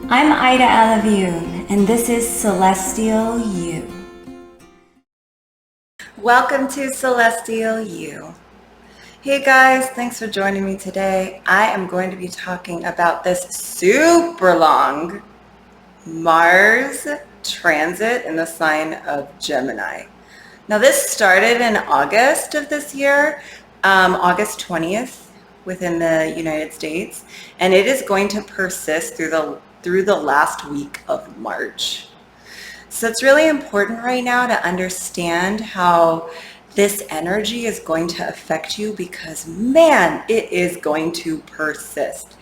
I'm Ida Alavune, and this is Celestial You. Welcome to Celestial You. Hey guys, thanks for joining me today. I am going to be talking about this super long Mars transit in the sign of Gemini. Now this started in August of this year, August 20th within the United States, and it is going to persist through the last week of March. So it's really important right now to understand how this energy is going to affect you because, man, it is going to persist.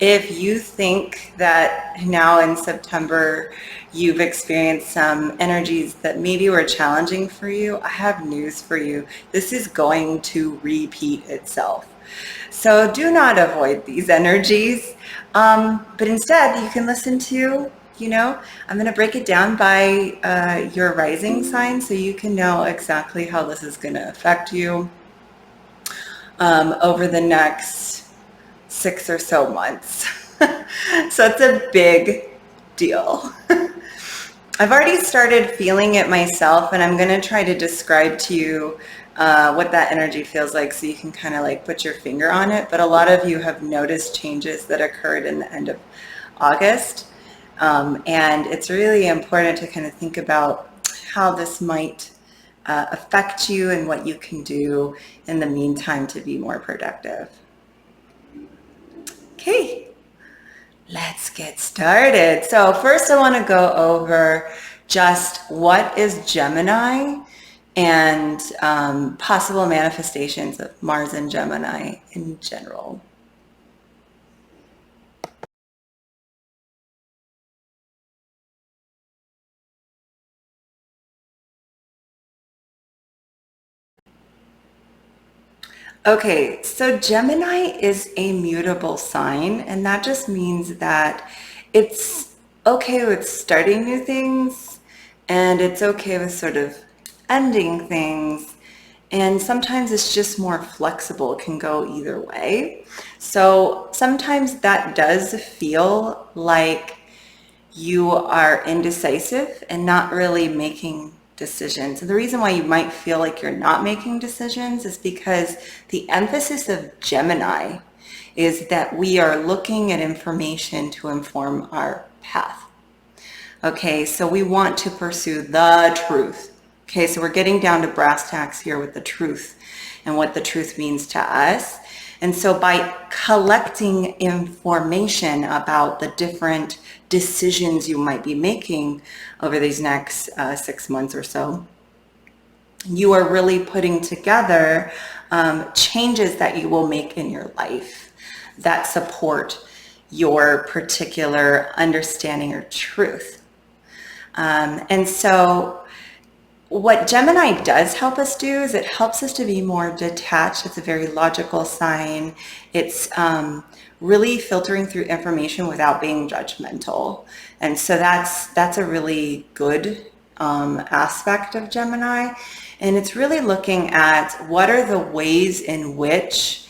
If you think that now in September you've experienced some energies that maybe were challenging for you, I have news for you. This is going to repeat itself. So do not avoid these energies, but instead you can listen to, I'm going to break it down by your rising sign so you can know exactly how this is going to affect you over the next 6 or so months. So it's a big deal. I've already started feeling it myself, and I'm going to try to describe to you what that energy feels like so you can kind of like put your finger on it. But a lot of you have noticed changes that occurred in the end of August. And it's really important to kind of think about how this might affect you and what you can do in the meantime to be more productive. Okay, let's get started. So first I want to go over just what is Gemini and possible manifestations of Mars and Gemini in general. Okay, so Gemini is a mutable sign, and that just means that it's okay with starting new things, and it's okay with sort of ending things, and sometimes it's just more flexible, it can go either way. So sometimes that does feel like you are indecisive and not really making decisions. And the reason why you might feel like you're not making decisions is because the emphasis of Gemini is that we are looking at information to inform our path. Okay, so we want to pursue the truth. Okay, so we're getting down to brass tacks here with the truth and what the truth means to us. And so by collecting information about the different decisions you might be making over these next 6 months or so, you are really putting together changes that you will make in your life that support your particular understanding or truth. And so what Gemini does help us do is it helps us to be more detached. It's a very logical sign. It's really filtering through information without being judgmental. And so that's a really good aspect of Gemini. And it's really looking at what are the ways in which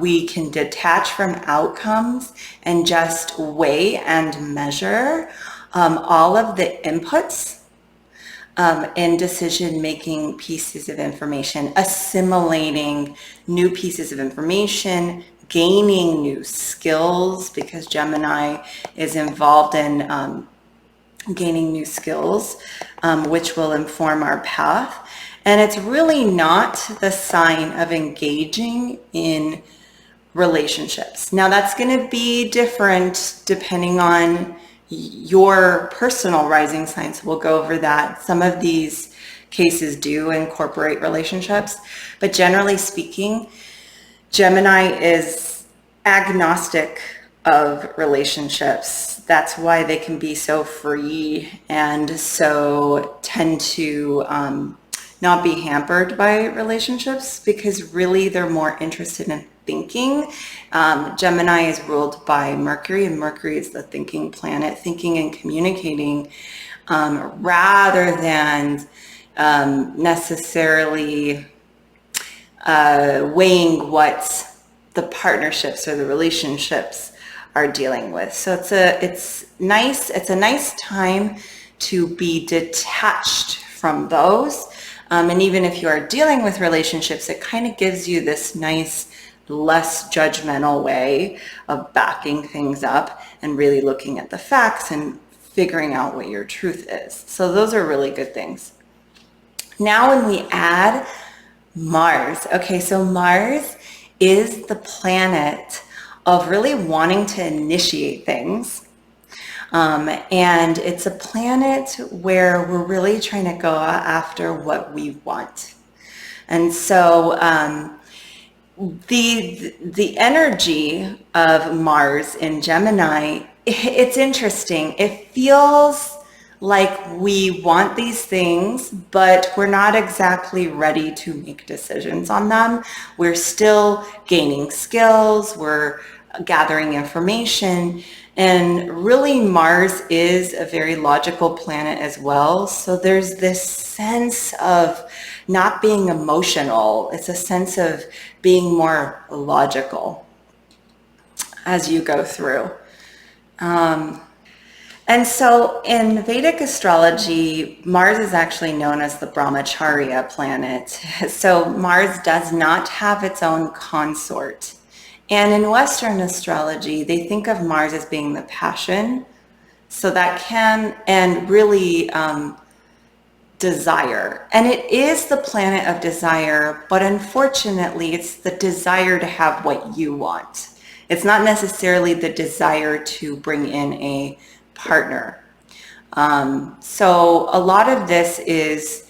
we can detach from outcomes and just weigh and measure all of the inputs in decision-making pieces of information, assimilating new pieces of information, gaining new skills, because Gemini is involved in gaining new skills, which will inform our path. And it's really not the sign of engaging in relationships. Now that's going to be different depending on your personal rising signs. We'll go over that. Some of these cases do incorporate relationships, but generally speaking, Gemini is agnostic of relationships. That's why they can be so free and so tend to not be hampered by relationships, because really they're more interested in thinking. Gemini is ruled by Mercury, and Mercury is the thinking planet, thinking and communicating, rather than necessarily weighing what the partnerships or the relationships are dealing with. So it's a nice time to be detached from those. And even if you are dealing with relationships, it kind of gives you this nice, less judgmental way of backing things up and really looking at the facts and figuring out what your truth is. So those are really good things. Now when we add Mars, okay, so Mars is the planet of really wanting to initiate things. And it's a planet where we're really trying to go after what we want. And so the energy of Mars in Gemini, it's interesting. It feels like we want these things, but we're not exactly ready to make decisions on them. We're still gaining skills, we're gathering information, and really Mars is a very logical planet as well. So there's this sense of not being emotional. It's a sense of being more logical as you go through. And so in Vedic astrology, Mars is actually known as the Brahmacharya planet. So Mars does not have its own consort. And in Western astrology, they think of Mars as being the passion. So that can, and really desire. And it is the planet of desire, but unfortunately, it's the desire to have what you want. It's not necessarily the desire to bring in a partner. So a lot of this is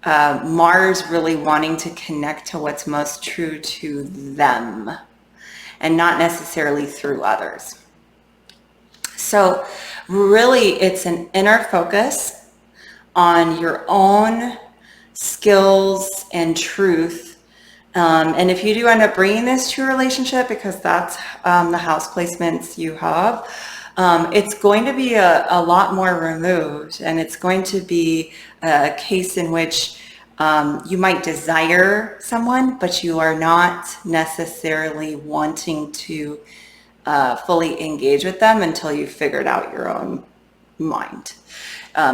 Mars really wanting to connect to what's most true to them and not necessarily through others. So really it's an inner focus on your own skills and truth. And if you do end up bringing this to a relationship, because that's the house placements you have, it's going to be a lot more removed, and it's going to be a case in which you might desire someone, but you are not necessarily wanting to fully engage with them until you've figured out your own mind,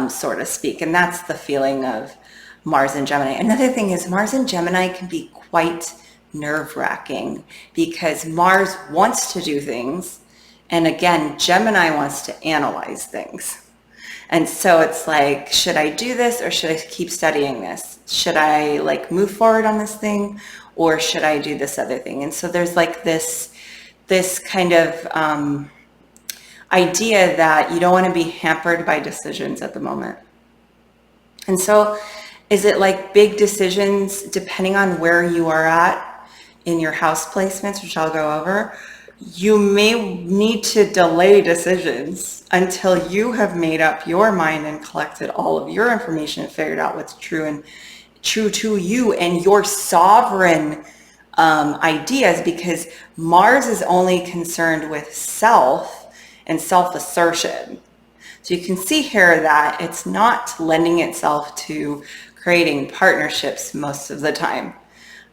so to speak. And that's the feeling of Mars and Gemini. Another thing is Mars and Gemini can be quite nerve-wracking because Mars wants to do things, and again, Gemini wants to analyze things. And so it's like, should I do this or should I keep studying this? Should I like move forward on this thing or should I do this other thing? And so there's like this kind of idea that you don't want to be hampered by decisions at the moment. And so is it like big decisions depending on where you are at in your house placements, which I'll go over? You may need to delay decisions until you have made up your mind and collected all of your information and figured out what's true and true to you and your sovereign ideas, because Mars is only concerned with self and self-assertion. So you can see here that it's not lending itself to creating partnerships most of the time.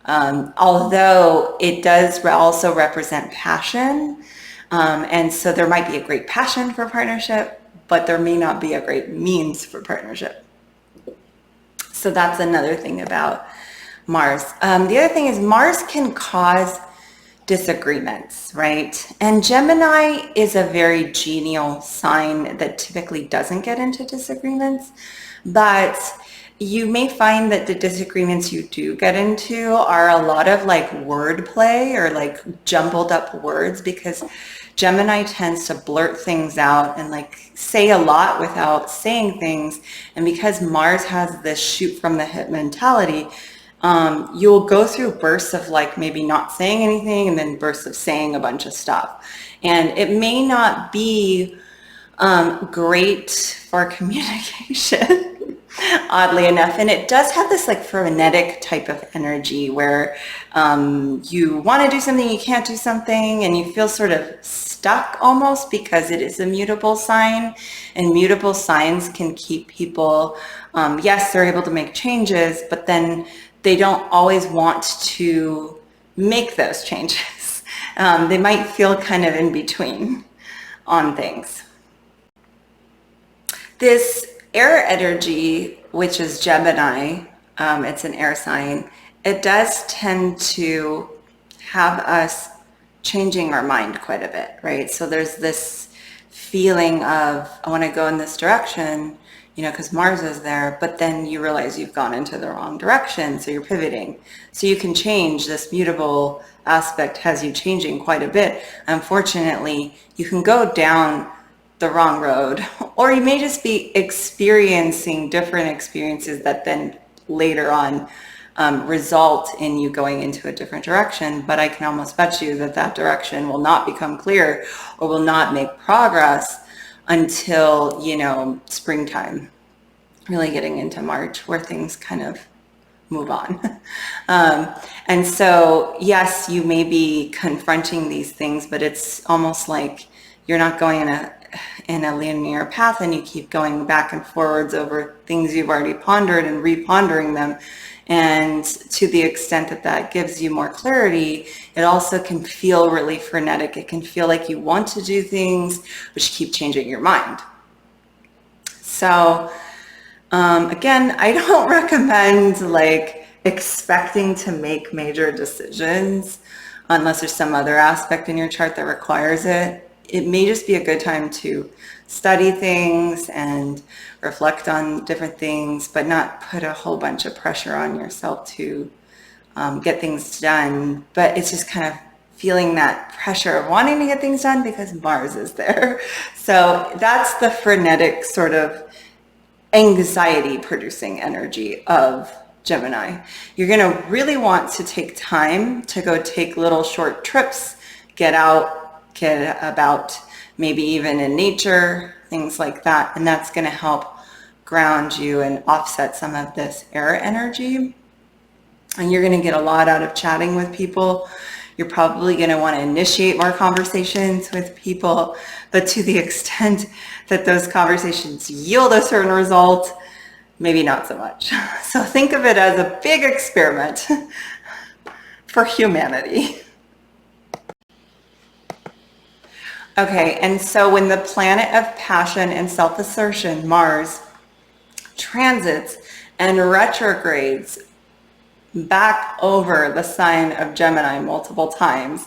Although it does also represent passion. And so there might be a great passion for partnership, but there may not be a great means for partnership. So that's another thing about Mars. The other thing is Mars can cause disagreements, right? And Gemini is a very genial sign that typically doesn't get into disagreements, but you may find that the disagreements you do get into are a lot of like wordplay or like jumbled up words, because Gemini tends to blurt things out and like say a lot without saying things. And because Mars has this shoot from the hip mentality, you'll go through bursts of like maybe not saying anything and then bursts of saying a bunch of stuff. And it may not be great for communication. Oddly enough. And it does have this like frenetic type of energy where you want to do something, you can't do something, and you feel sort of stuck almost because it is a mutable sign, and mutable signs can keep people, yes, they're able to make changes, but then they don't always want to make those changes. They might feel kind of in between. on things. This air energy, which is Gemini, it's an air sign, it does tend to have us changing our mind quite a bit, right? So there's this feeling of, I want to go in this direction, because Mars is there, but then you realize you've gone into the wrong direction, so you're pivoting. So you can change. This mutable aspect has you changing quite a bit. Unfortunately, you can go down the wrong road, or you may just be experiencing different experiences that then later on result in you going into a different direction. But I can almost bet you that that direction will not become clear or will not make progress until, springtime, really getting into March, where things kind of move on. And so, yes, you may be confronting these things, but it's almost like you're not going in a linear path, and you keep going back and forwards over things you've already pondered and repondering them. And to the extent that that gives you more clarity, it also can feel really frenetic. It can feel like you want to do things, but you keep changing your mind. So again, I don't recommend expecting to make major decisions unless there's some other aspect in your chart that requires it. It may just be a good time to study things and reflect on different things, but not put a whole bunch of pressure on yourself to get things done. But it's just kind of feeling that pressure of wanting to get things done because Mars is there. So that's the frenetic sort of anxiety producing energy of Gemini. You're going to really want to take time to go take little short trips, get out, get about, maybe even in nature, things like that. And that's going to help ground you and offset some of this air energy. And you're going to get a lot out of chatting with people. You're probably going to want to initiate more conversations with people, but to the extent that those conversations yield a certain result, maybe not so much. So think of it as a big experiment for humanity. Okay, and so when the planet of passion and self-assertion, Mars, transits and retrogrades back over the sign of Gemini multiple times,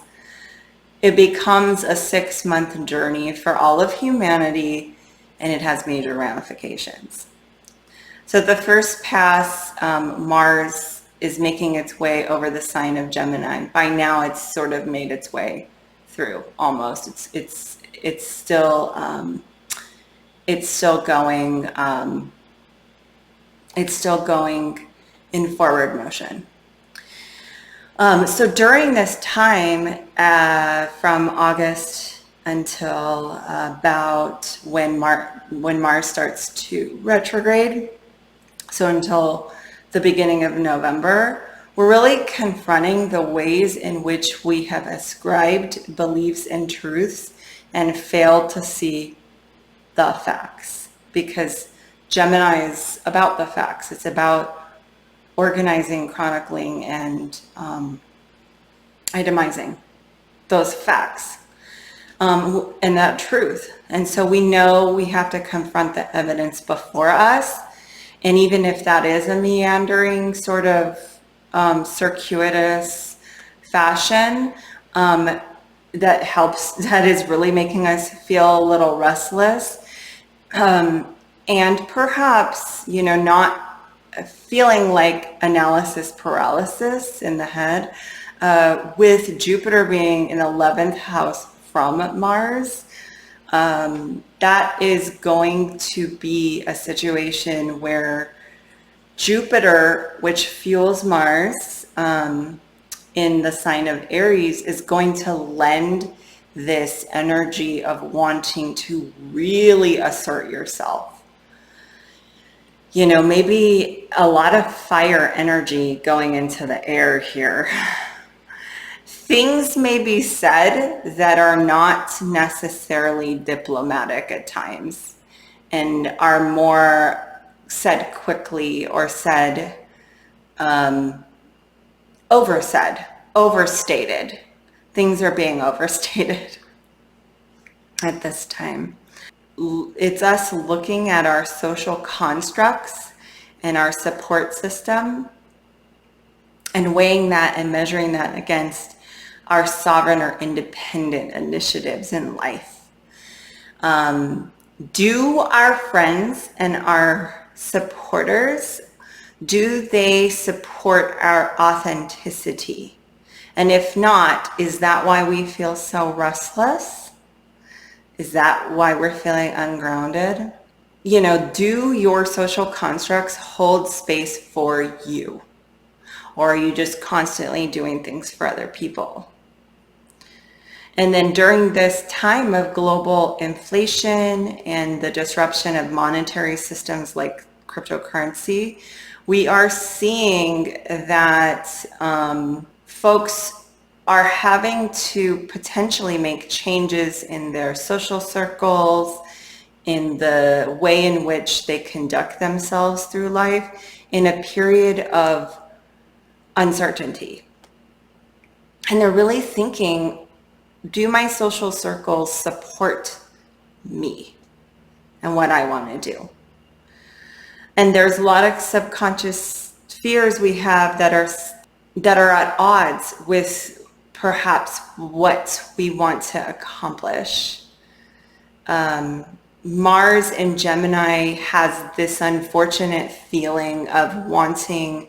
it becomes a 6-month journey for all of humanity, and it has major ramifications. So the first pass, Mars is making its way over the sign of Gemini. By now, it's sort of made its way through almost. It's still going. It's still going in forward motion. So during this time, from August until about when Mars starts to retrograde, so until the beginning of November, we're really confronting the ways in which we have ascribed beliefs and truths and failed to see the facts, because Gemini is about the facts. It's about organizing, chronicling, and itemizing those facts and that truth. And so we know we have to confront the evidence before us. And even if that is a meandering sort of circuitous fashion, that helps, that is really making us feel a little restless. And perhaps, not feeling like analysis paralysis in the head, with Jupiter being in 11th house from Mars, that is going to be a situation where Jupiter, which fuels Mars in the sign of Aries, is going to lend this energy of wanting to really assert yourself. Maybe a lot of fire energy going into the air here. Things may be said that are not necessarily diplomatic at times and are more said quickly or said, overstated. Things are being overstated. at this time. It's us looking at our social constructs and our support system and weighing that and measuring that against our sovereign or independent initiatives in life. Do our friends and our supporters, do they support our authenticity? And if not, is that why we feel so restless? Is that why we're feeling ungrounded? You know, do your social constructs hold space for you? Or are you just constantly doing things for other people? And then during this time of global inflation and the disruption of monetary systems like cryptocurrency, we are seeing that folks are having to potentially make changes in their social circles, in the way in which they conduct themselves through life in a period of uncertainty. And they're really thinking, do my social circles support me and what I want to do? And there's a lot of subconscious fears we have that are at odds with perhaps what we want to accomplish. Mars in Gemini has this unfortunate feeling of wanting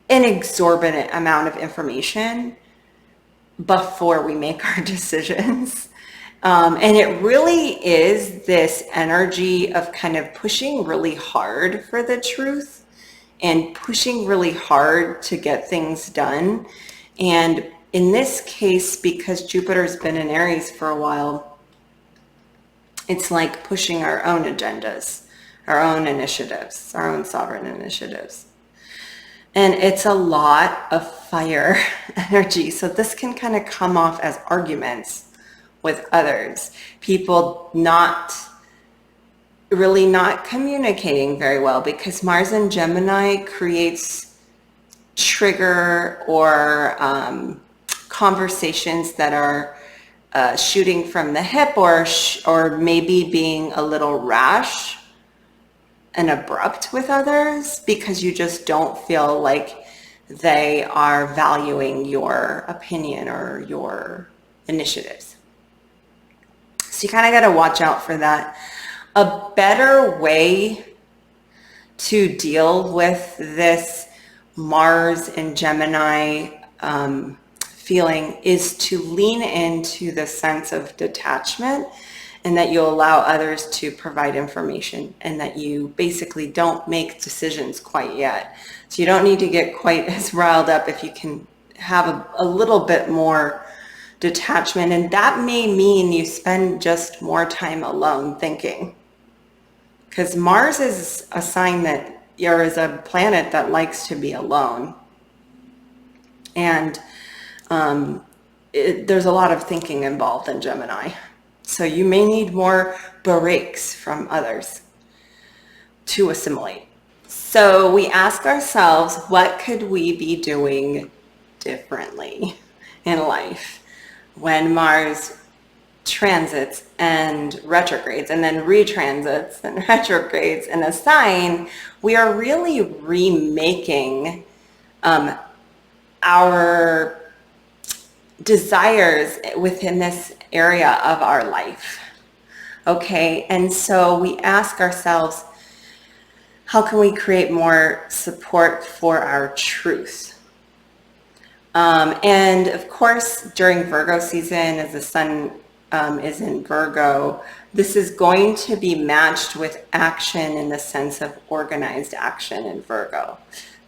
an exorbitant amount of information before we make our decisions. And it really is this energy of kind of pushing really hard for the truth and pushing really hard to get things done. And in this case, because Jupiter's been in Aries for a while, it's like pushing our own agendas, our own initiatives, our own sovereign initiatives. And it's a lot of fire energy. So this can kind of come off as arguments with others. People not communicating very well, because Mars in Gemini creates trigger or conversations that are shooting from the hip, or maybe being a little rash and abrupt with others because you just don't feel like they are valuing your opinion or your initiatives. So you kind of got to watch out for that. A better way to deal with this Mars and Gemini feeling is to lean into the sense of detachment, and that you allow others to provide information, and that you basically don't make decisions quite yet. So you don't need to get quite as riled up if you can have a little bit more detachment. And that may mean you spend just more time alone thinking. Because Mars is a sign that, or is a planet that likes to be alone. And there's a lot of thinking involved in Gemini. So you may need more breaks from others to assimilate. So we ask ourselves, what could we be doing differently in life when Mars transits and retrogrades, and then retransits and retrogrades in a sign? We are really remaking our desires within this area of our life. Okay, and so we ask ourselves, how can we create more support for our truth? And of course, during Virgo season, as the sun is in Virgo, this is going to be matched with action in the sense of organized action in Virgo.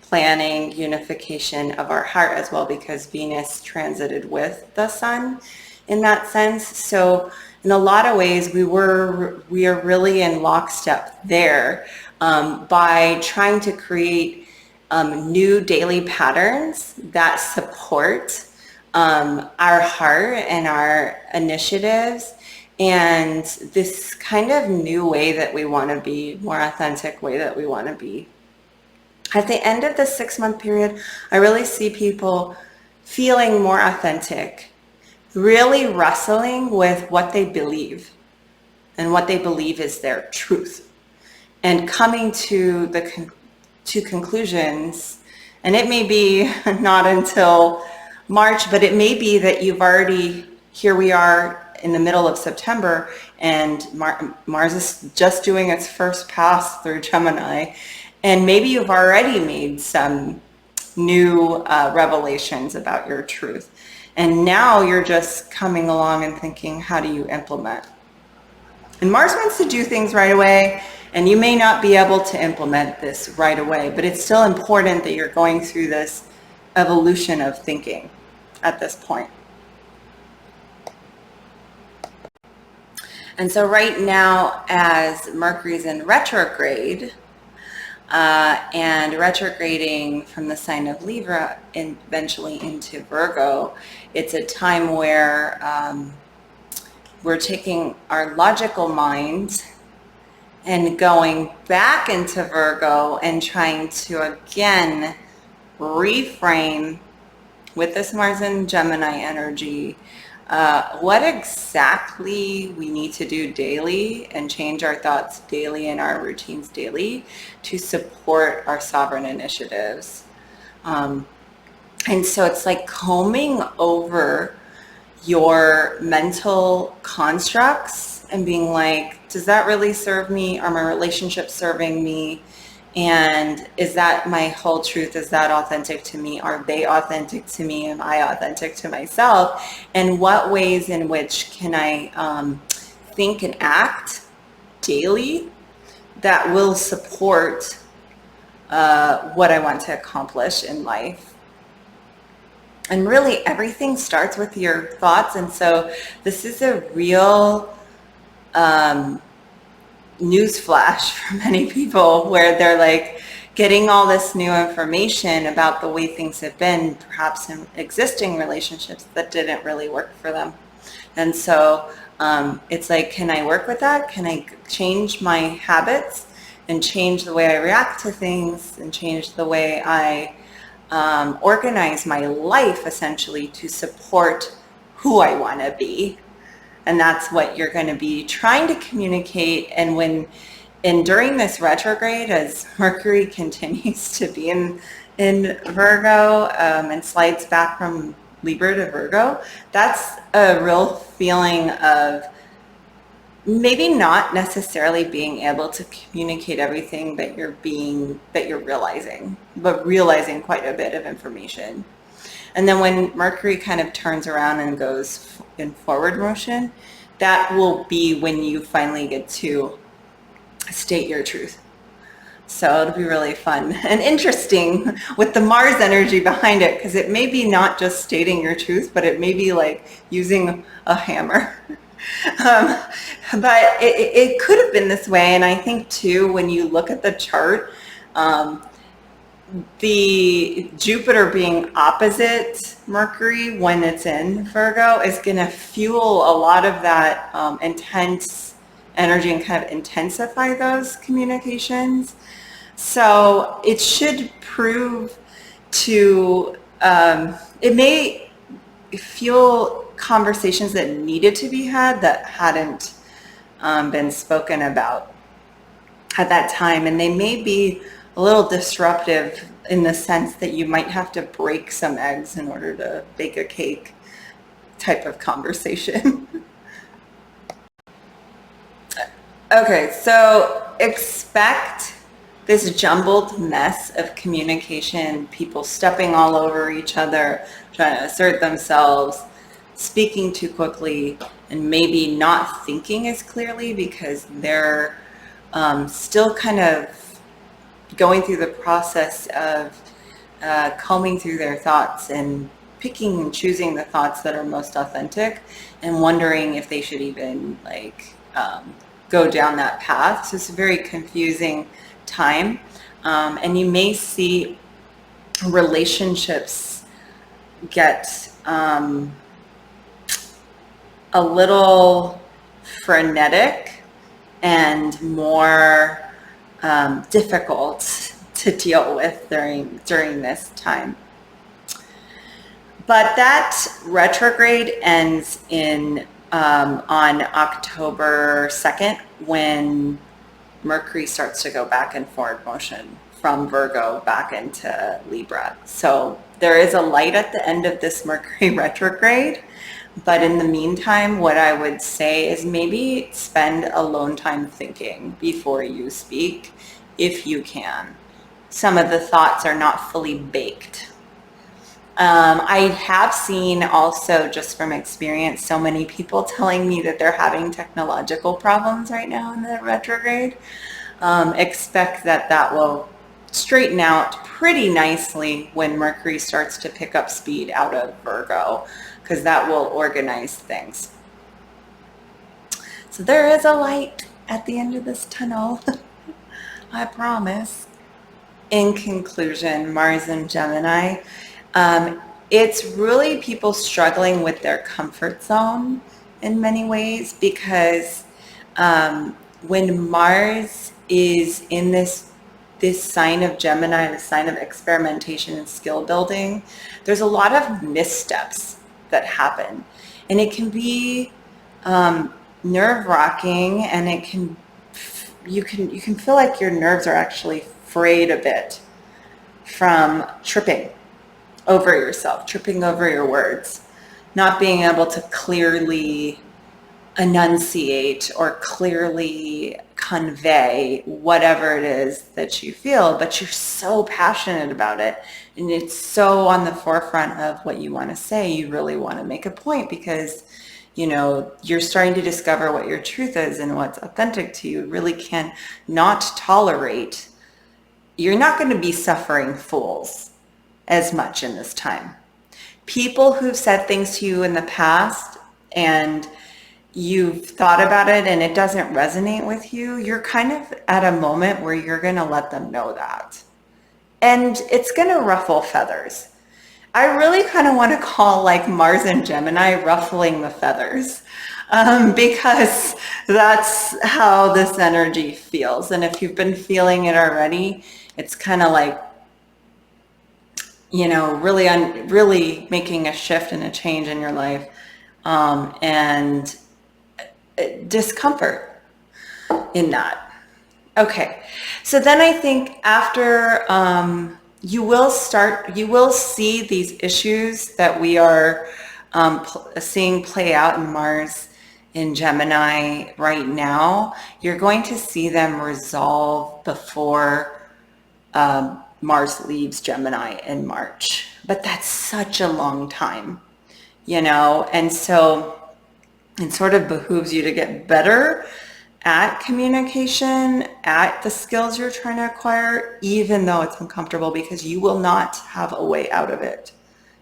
Planning, unification of our heart as well, because Venus transited with the sun in that sense. So in a lot of ways, we are really in lockstep there by trying to create new daily patterns that support our heart and our initiatives, and this kind of new way that we want to be, more authentic way that we want to be. At the end of the 6-month period, I really see people feeling more authentic, really wrestling with what they believe and what they believe is their truth, and coming to to conclusions. And it may be not until March, but it may be that you've already, here we are in the middle of September, and Mars is just doing its first pass through Gemini, and maybe you've already made some new revelations about your truth. And now you're just coming along and thinking, how do you implement? And Mars wants to do things right away, and you may not be able to implement this right away, but it's still important that you're going through this evolution of thinking at this point. And so right now, as Mercury's in retrograde, and retrograding from the sign of Libra and eventually into Virgo, it's a time where we're taking our logical mind and going back into Virgo and trying to again reframe with this Mars and Gemini energy what exactly we need to do daily and change our thoughts daily and our routines daily to support our sovereign initiatives. And so it's like combing over your mental constructs and being like, does that really serve me? Are my relationships serving me? And is that my whole truth? Is that authentic to me? Are they authentic to me? Am I authentic to myself? And what ways in which can I think and act daily that will support what I want to accomplish in life? And really everything starts with your thoughts. And so this is a real news flash for many people, where they're like getting all this new information about the way things have been, perhaps in existing relationships that didn't really work for them. And so it's like, can I work with that? Can I change my habits and change the way I react to things and change the way I organize my life essentially to support who I want to be? And that's what you're going to be trying to communicate. And during this retrograde, as Mercury continues to be in Virgo and slides back from Libra to Virgo, that's a real feeling of maybe not necessarily being able to communicate everything that you're realizing, but realizing quite a bit of information. And then when Mercury kind of turns around and goes in forward motion, that will be when you finally get to state your truth. So it'll be really fun and interesting with the Mars energy behind it, because it may be not just stating your truth, but it may be like using a hammer. But it could have been this way. And I think too, when you look at the chart, the Jupiter being opposite Mercury when it's in Virgo is going to fuel a lot of that intense energy and kind of intensify those communications. So it should prove to, it may fuel conversations that needed to be had that hadn't been spoken about at that time. And they may be a little disruptive in the sense that you might have to break some eggs in order to bake a cake type of conversation. Okay, so expect this jumbled mess of communication, people stepping all over each other, trying to assert themselves, speaking too quickly, and maybe not thinking as clearly because they're still kind of going through the process of combing through their thoughts and picking and choosing the thoughts that are most authentic, and wondering if they should even go down that path. So it's a very confusing time, and you may see relationships get a little frenetic and more difficult to deal with during this time. But that retrograde ends in on October 2nd when Mercury starts to go back in forward motion from Virgo back into Libra. So there is a light at the end of this Mercury retrograde. But in the meantime, what I would say is maybe spend alone time thinking before you speak, if you can. Some of the thoughts are not fully baked. I have seen also, just from experience, so many people telling me that they're having technological problems right now in the retrograde. Expect that that will straighten out pretty nicely when Mercury starts to pick up speed out of Virgo, because that will organize things. So there is a light at the end of this tunnel. I promise. In conclusion, Mars and Gemini, it's really people struggling with their comfort zone in many ways, because when Mars is in this sign of Gemini, the sign of experimentation and skill building, there's a lot of missteps that happen, and it can be nerve-wracking, and you can feel like your nerves are actually frayed a bit from tripping over yourself, tripping over your words, not being able to clearly enunciate or clearly convey whatever it is that you feel, but you're so passionate about it and it's so on the forefront of what you want to say. You really want to make a point because, you're starting to discover what your truth is and what's authentic to you. Really can not tolerate. You're not going to be suffering fools as much in this time. People who've said things to you in the past and you've thought about it and it doesn't resonate with you, you're kind of at a moment where you're going to let them know that. And it's going to ruffle feathers. I really kind of want to call like Mars and Gemini ruffling the feathers, because that's how this energy feels. And if you've been feeling it already, it's kind of like, really making a shift and a change in your life, and discomfort in that. Okay, so then I think after you will see these issues that we are seeing play out in Mars in Gemini right now. You're going to see them resolve before Mars leaves Gemini in March. But that's such a long time, and so it sort of behooves you to get better at communication, at the skills you're trying to acquire, even though it's uncomfortable, because you will not have a way out of it.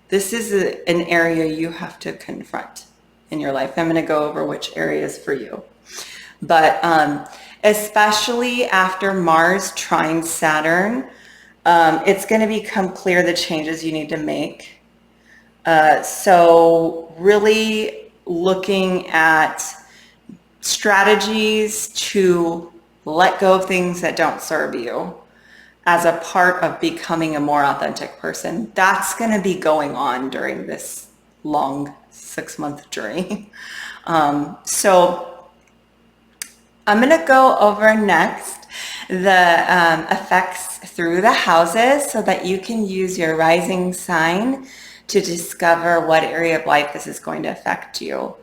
This is an area you have to confront in your life. I'm going to go over which areas for you. But especially after Mars trine Saturn, it's going to become clear the changes you need to make. So really looking at strategies to let go of things that don't serve you as a part of becoming a more authentic person. That's going to be going on during this long 6-month journey. So I'm going to go over next the effects through the houses so that you can use your rising sign to discover what area of life this is going to affect you.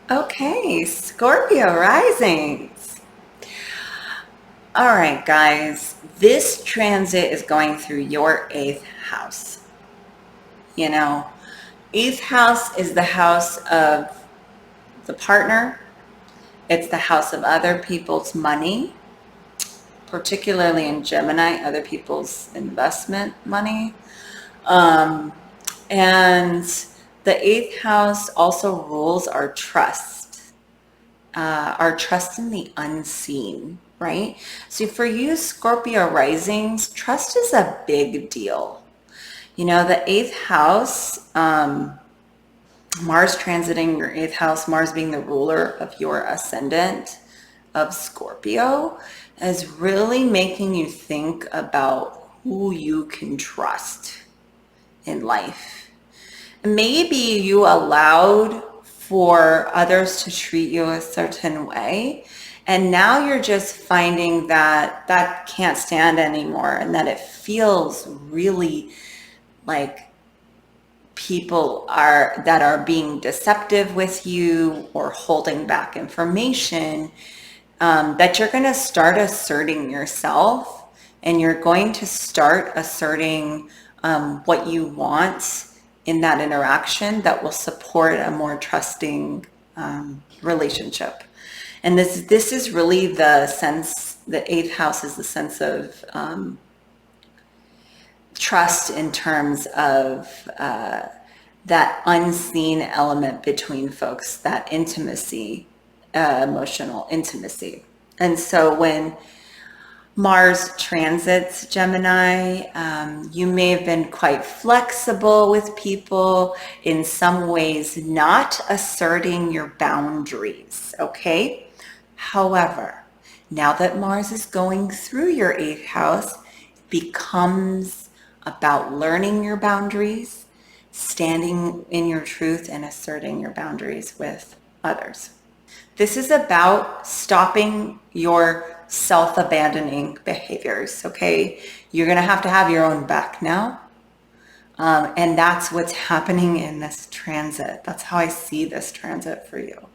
Okay, Scorpio risings. All right, guys, this transit is going through your 8th house. 8th house is the house of the partner. It's the house of other people's money, particularly in Gemini, other people's investment money. And the 8th house also rules our trust in the unseen, right? So for you Scorpio risings, trust is a big deal. The 8th house, Mars transiting your 8th house, Mars being the ruler of your ascendant of Scorpio, is really making you think about who you can trust in life. Maybe you allowed for others to treat you a certain way, and now you're just finding that that can't stand anymore, and that it feels really like people are being deceptive with you or holding back information, that you're going to start asserting yourself, and you're going to start asserting what you want in that interaction that will support a more trusting relationship. And this is really the sense. The eighth house is the sense of trust in terms of that unseen element between folks, that intimacy, emotional intimacy. And so when Mars transits Gemini, you may have been quite flexible with people, in some ways not asserting your boundaries, okay? However, now that Mars is going through your eighth house, it becomes about learning your boundaries, standing in your truth, and asserting your boundaries with others. This is about stopping your self-abandoning behaviors, okay? You're going to have your own back now. And that's what's happening in this transit. That's how I see this transit for you.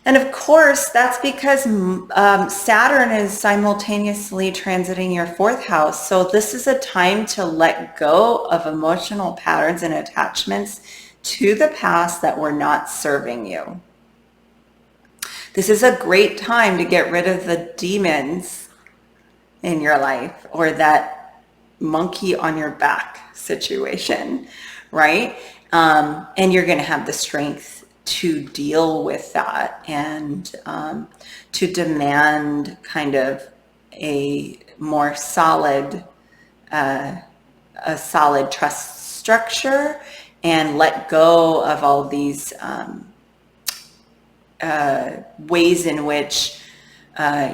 And of course, that's because Saturn is simultaneously transiting your fourth house. So this is a time to let go of emotional patterns and attachments to the past that were not serving you. This is a great time to get rid of the demons in your life, or that monkey on your back situation, right? And you're going to have the strength to deal with that, and to demand kind of a more solid, a solid trust structure, and let go of all these ways in which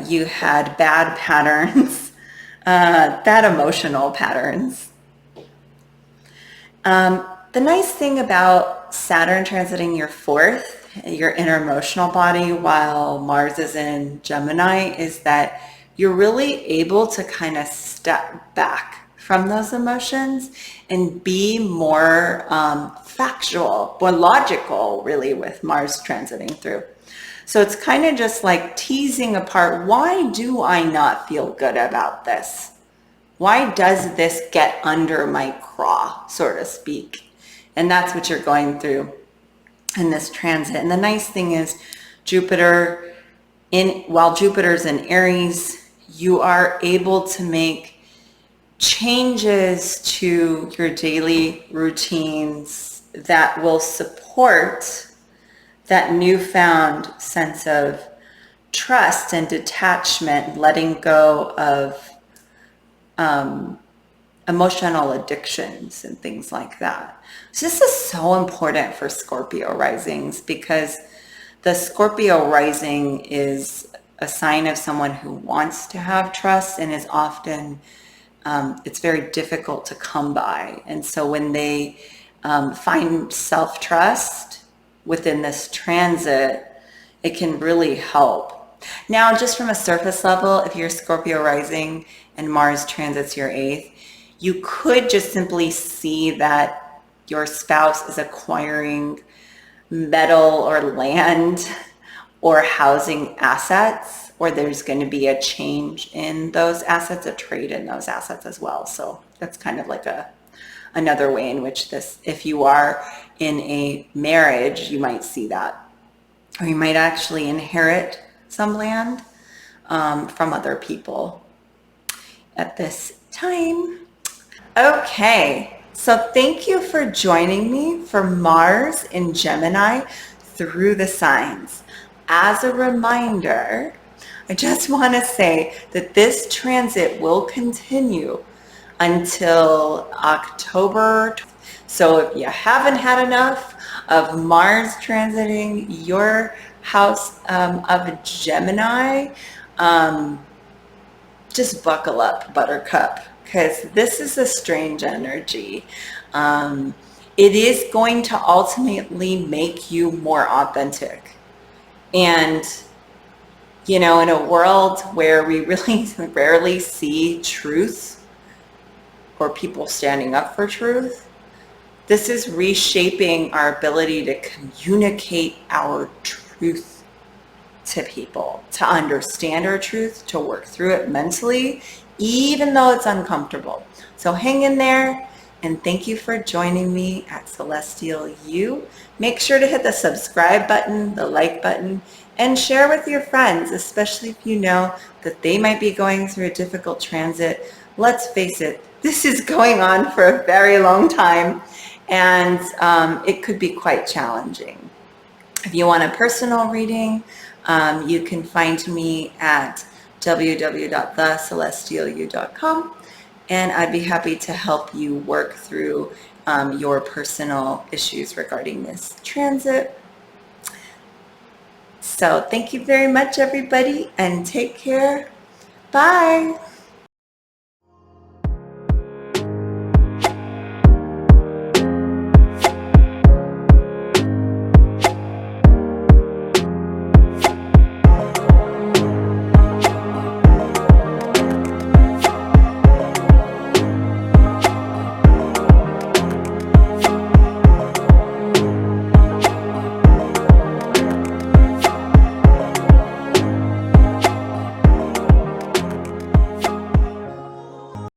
you had bad patterns, bad emotional patterns. The nice thing about Saturn transiting your fourth, your inner emotional body, while Mars is in Gemini, is that you're really able to kind of step back from those emotions and be more factual, more logical, really, with Mars transiting through. So it's kind of just like teasing apart, why do I not feel good about this? Why does this get under my craw, so to speak? And that's what you're going through in this transit. And the nice thing is, while Jupiter's in Aries, you are able to make changes to your daily routines that will support that newfound sense of trust and detachment, letting go of emotional addictions and things like that. So this is so important for Scorpio risings, because the Scorpio rising is a sign of someone who wants to have trust, and is often, it's very difficult to come by. And so when they find self-trust within this transit, it can really help. Now, just from a surface level, if you're Scorpio rising and Mars transits your eighth, you could just simply see that your spouse is acquiring metal or land or housing assets, or there's going to be a change in those assets, a trade in those assets as well. So that's kind of like another way in which this, if you are in a marriage, you might see that. Or you might actually inherit some land from other people at this time. Okay, so thank you for joining me for Mars in Gemini through the signs. As a reminder, I just want to say that this transit will continue until October. So if you haven't had enough of Mars transiting your house of Gemini, just buckle up, Buttercup, because this is a strange energy. Um, it is going to ultimately make you more authentic. And, you know, in a world where we really rarely see truth or people standing up for truth, this is reshaping our ability to communicate our truth to people, to understand our truth, to work through it mentally, even though it's uncomfortable. So hang in there, and thank you for joining me at Celestial You. Make sure to hit the subscribe button, the like button, and share with your friends, especially if you know that they might be going through a difficult transit. Let's face it, this is going on for a very long time, and it could be quite challenging. If you want a personal reading, you can find me at www.thecelestialyou.com, and I'd be happy to help you work through your personal issues regarding this transit. So thank you very much, everybody, and take care. Bye.